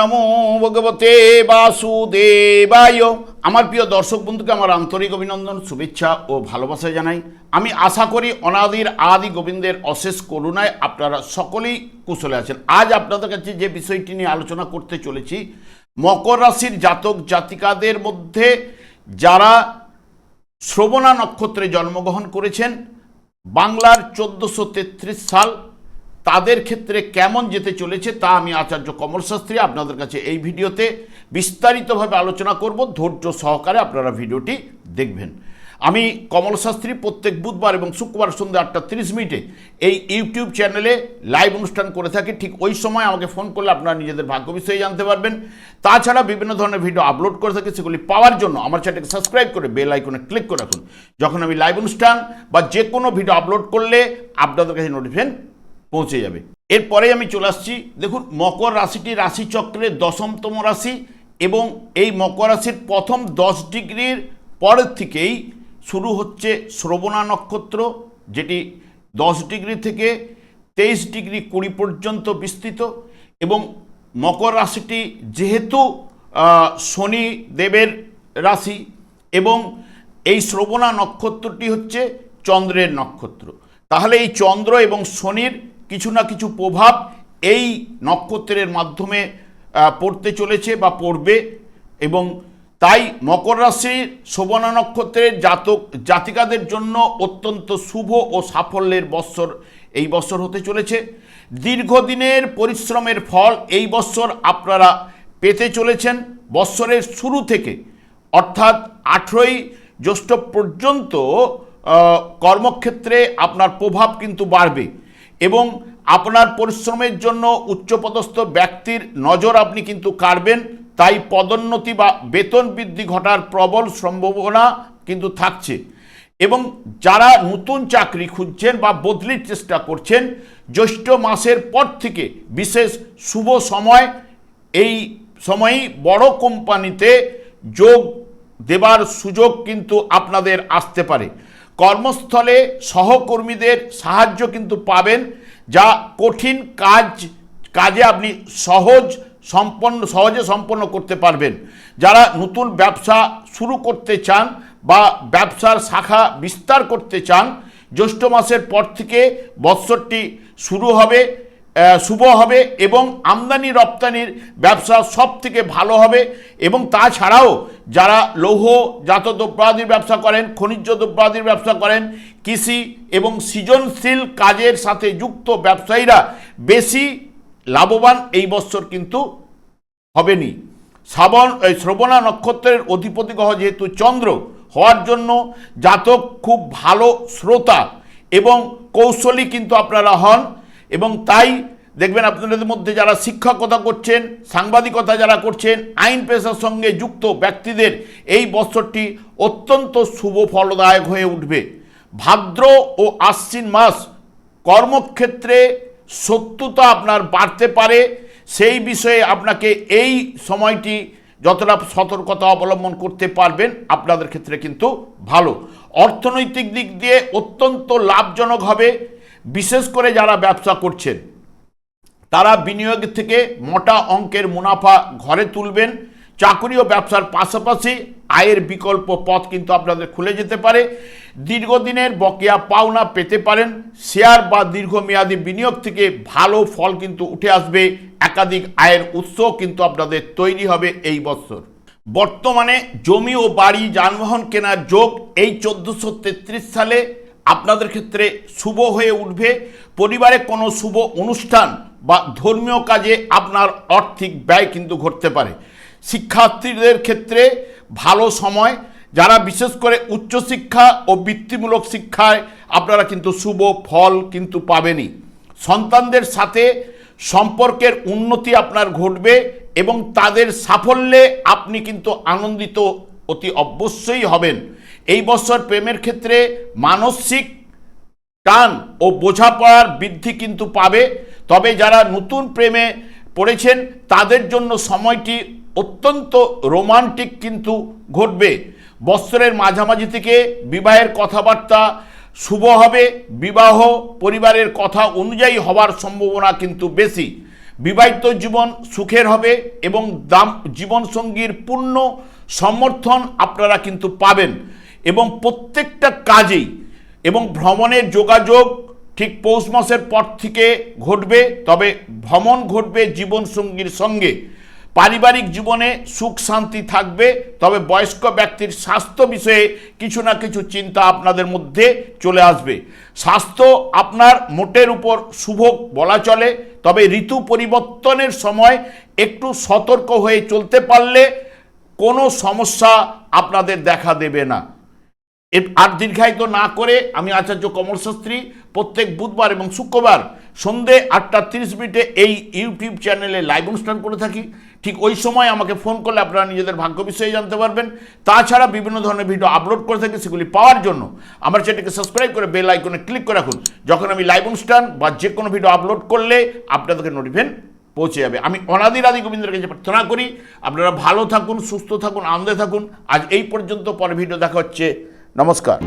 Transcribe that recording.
নমো ভগবতে বাসুদেবায়। আমার প্রিয় দর্শক বন্ধুকে আমার আন্তরিক অভিনন্দন, শুভেচ্ছা ও ভালোবাসা জানাই। আমি আশা করি অনাদির আদি গোবিন্দের অশেষ করুণায় আপনারা সকলেই কুশলে আছেন। আজ আপনাদের কাছে যে বিষয়টি নিয়ে আলোচনা করতে চলেছি, মকর রাশির জাতক জাতিকাদের মধ্যে যারা শ্রবণা নক্ষত্রে জন্মগ্রহণ করেছেন, বাংলার 1433 সাল, তাদের ক্ষেত্রে কেমন যেতে চলেছে তা আমি আচার্য কমল শাস্ত্রী আপনাদের কাছে এই ভিডিওতে বিস্তারিতভাবে আলোচনা করব। ধৈর্য সহকারে আপনারা ভিডিওটি দেখবেন। আমি কমল শাস্ত্রী প্রত্যেক বুধবার এবং শুক্রবার সন্ধ্যা 8:30 এই ইউটিউব চ্যানেলে লাইভ অনুষ্ঠান করে থাকি। ঠিক ওই সময় আমাকে ফোন করলে আপনারা নিজেদের ভাগ্য বিষয়ে জানতে পারবেন। তাছাড়া বিভিন্ন ধরনের ভিডিও আপলোড করে থাকি, সেগুলি পাওয়ার জন্য আমার চ্যানেলকে সাবস্ক্রাইব করে বেল আইকনে ক্লিক করে রাখুন। যখন আমি লাইভ অনুষ্ঠান বা যে কোনো ভিডিও আপলোড করলে আপনাদের কাছে নোটিফিকেশন পৌঁছে যাবে। এরপরে আমি চলে আসছি। দেখুন, মকর রাশিটি রাশিচক্রের 10তম রাশি এবং এই মকর রাশির প্রথম 10 ডিগ্রির পরের থেকেই শুরু হচ্ছে শ্রবণা নক্ষত্র, যেটি 10 ডিগ্রি থেকে 23 ডিগ্রি 20 পর্যন্ত বিস্তৃত। এবং মকর রাশিটি যেহেতু শনি দেবের রাশি এবং এই শ্রবণা নক্ষত্রটি হচ্ছে চন্দ্রের নক্ষত্র, তাহলে এই চন্দ্র এবং শনির কিছু না কিছু প্রভাব এই নক্ষত্রের মাধ্যমে পড়তে চলেছে বা পড়বে। এবং তাই মকর রাশির শ্রবণা নক্ষত্রের জাতক জাতিকাদের জন্য অত্যন্ত শুভ ও সাফল্যের বৎসর এই বৎসর হতে চলেছে। দীর্ঘদিনের পরিশ্রমের ফল এই বৎসর আপনারা পেতে চলেছেন। বৎসরের শুরু থেকে অর্থাৎ 18ই জ্যৈষ্ঠ পর্যন্ত কর্মক্ষেত্রে আপনার প্রভাব কিন্তু বাড়বে এবং আপনার পরিশ্রমের জন্য উচ্চপদস্থ ব্যক্তির নজর আপনি কিন্তু কাড়বেন। তাই পদোন্নতি বা বেতন বৃদ্ধি ঘটার প্রবল সম্ভাবনা কিন্তু থাকছে। এবং যারা নতুন চাকরি খুঁজছেন বা বদলির চেষ্টা করছেন, জ্যৈষ্ঠ মাসের পর থেকে বিশেষ শুভ সময়, এই সময়েই বড় কোম্পানিতে যোগ দেবার সুযোগ কিন্তু আপনাদের আসতে পারে। কর্মস্থলে সহকর্মীদের সাহায্য কিন্তু পাবেন, যা কঠিন কাজে আপনি সহজে সম্পন্ন করতে পারবেন। যারা নতুন ব্যবসা শুরু করতে চান বা ব্যবসার শাখা বিস্তার করতে চান, জ্যৈষ্ঠ মাসের পর থেকে বৎসরটি শুভ হবে এবং আমদানি রপ্তানির ব্যবসা সব থেকে ভালো হবে। এবং তাছাড়াও যারা লৌহজাত দ্রব্যাদির ব্যবসা করেন, খনিজ দ্রব্যাদির ব্যবসা করেন, কৃষি এবং সৃজনশীল কাজের সাথে যুক্ত ব্যবসায়ীরা বেশি লাভবান এই বৎসর কিন্তু হবেনি। শ্রবণা নক্ষত্রের অধিপতি গ্রহ যেহেতু চন্দ্র হওয়ার জন্য জাতক খুব ভালো শ্রোতা এবং কৌশলী কিন্তু আপনারা হন। এবং তাই দেখবেন আপনাদের মধ্যে যারা শিক্ষকতা করছেন, সাংবাদিকতা যারা করছেন, আইন পেশার সঙ্গে যুক্ত ব্যক্তিদের এই বৎসরটি অত্যন্ত শুভ ফলদায়ক হয়ে উঠবে। ভাদ্র ও আশ্বিন মাস কর্মক্ষেত্রে শত্রুতা আপনার বাড়তে পারে, সেই বিষয়ে আপনাকে এই সময়টি যতটা সতর্কতা অবলম্বন করতে পারবেন আপনাদের ক্ষেত্রে কিন্তু ভালো। অর্থনৈতিক দিক দিয়ে অত্যন্ত লাভজনক হবে। বিশেষ করে যারা ব্যবসা করছেন তারা বিনিয়োগ থেকে মোটা অঙ্কের মুনাফা ঘরে তুলবেন। চাকরি ও ব্যবসার পাশাপাশি আয়ের বিকল্প পথ কিন্তু আপনাদের খুলে যেতে পারে। দীর্ঘদিনের বকেয়া পাওনা পেতে পারেন। শেয়ার বা দীর্ঘমেয়াদী বিনিয়োগ থেকে ভালো ফল কিন্তু উঠে আসবে। একাধিক আয়ের উৎস কিন্তু আপনাদের তৈরি হবে এই বছর। বর্তমানে জমি ও বাড়ি যানবাহন কেনার যোগ এই 1433 সালে আপনাদের ক্ষেত্রে শুভ হয়ে উঠবে। পরিবারে কোনো শুভ অনুষ্ঠান বা ধর্মীয় কাজে আপনার আর্থিক ব্যয় কিন্তু ঘটতে পারে। শিক্ষার্থীদের ক্ষেত্রে ভালো সময়। যারা বিশেষ করে উচ্চশিক্ষা ও বৃত্তিমূলক শিক্ষায় আপনারা কিন্তু শুভ ফল কিন্তু পাবেনই। সন্তানদের সাথে সম্পর্কের উন্নতি আপনার ঘটবে এবং তাদের সাফল্যে আপনি কিন্তু আনন্দিত অতি অবশ্যই হবেন। এই বছর প্রেমের ক্ষেত্রে মানসিক টান ও বোঝাপড়ার বৃদ্ধি কিন্তু পাবে। তবে যারা নতুন প্রেমে পড়েছেন তাদের জন্য সময়টি অত্যন্ত রোমান্টিক কিন্তু ঘটবে। বৎসরের মাঝামাঝি থেকে বিবাহের কথাবার্তা শুভ হবে। বিবাহ পরিবারের কথা অনুযায়ী হওয়ার সম্ভাবনা কিন্তু বেশি। বিবাহিত জীবন সুখের হবে এবং জীবনসঙ্গীর পূর্ণ সমর্থন আপনারা কিন্তু পাবেন এবং প্রত্যেকটা কাজেই এবং ভ্রমণের যোগাযোগ ঠিক পৌষ মাসের পর থেকে ঘটবে, তবে ভ্রমণ ঘটবে জীবনসঙ্গীর সঙ্গে। পারিবারিক জীবনে সুখ শান্তি থাকবে, তবে বয়স্ক ব্যক্তির স্বাস্থ্য বিষয়ে কিছু না কিছু চিন্তা আপনাদের মধ্যে চলে আসবে। স্বাস্থ্য আপনার মোটের উপর শুভ বলা চলে, তবে ঋতু পরিবর্তনের সময় একটু সতর্ক হয়ে চলতে পারলে কোনো সমস্যা আপনাদের দেখা দেবে না। আর দীর্ঘায়িত না করে আমি আচার্য কমল শাস্ত্রী প্রত্যেক বুধবার এবং শুক্রবার সন্ধে 8:30 এই ইউটিউব চ্যানেলে লাইভ অনুষ্ঠান করে থাকি। ঠিক ওই সময় আমাকে ফোন করলে আপনারা নিজেদের ভাগ্য বিষয়ে জানতে পারবেন। তাছাড়া বিভিন্ন ধরনের ভিডিও আপলোড করে থাকি, সেগুলি পাওয়ার জন্য আমার চ্যানেলকে সাবস্ক্রাইব করে বেল আইকনে ক্লিক করে রাখুন। যখন আমি লাইভ অনুষ্ঠান বা যে কোনো ভিডিও আপলোড করলে আপনাদেরকে নোটিফিকেশন পৌঁছে যাবে। আমি অনাদি আদি গোবিন্দের কাছে প্রার্থনা করি আপনারা ভালো থাকুন, সুস্থ থাকুন, আনন্দে থাকুন। আজ এই পর্যন্ত, পরে ভিডিও দেখা হচ্ছে। নমস্কার।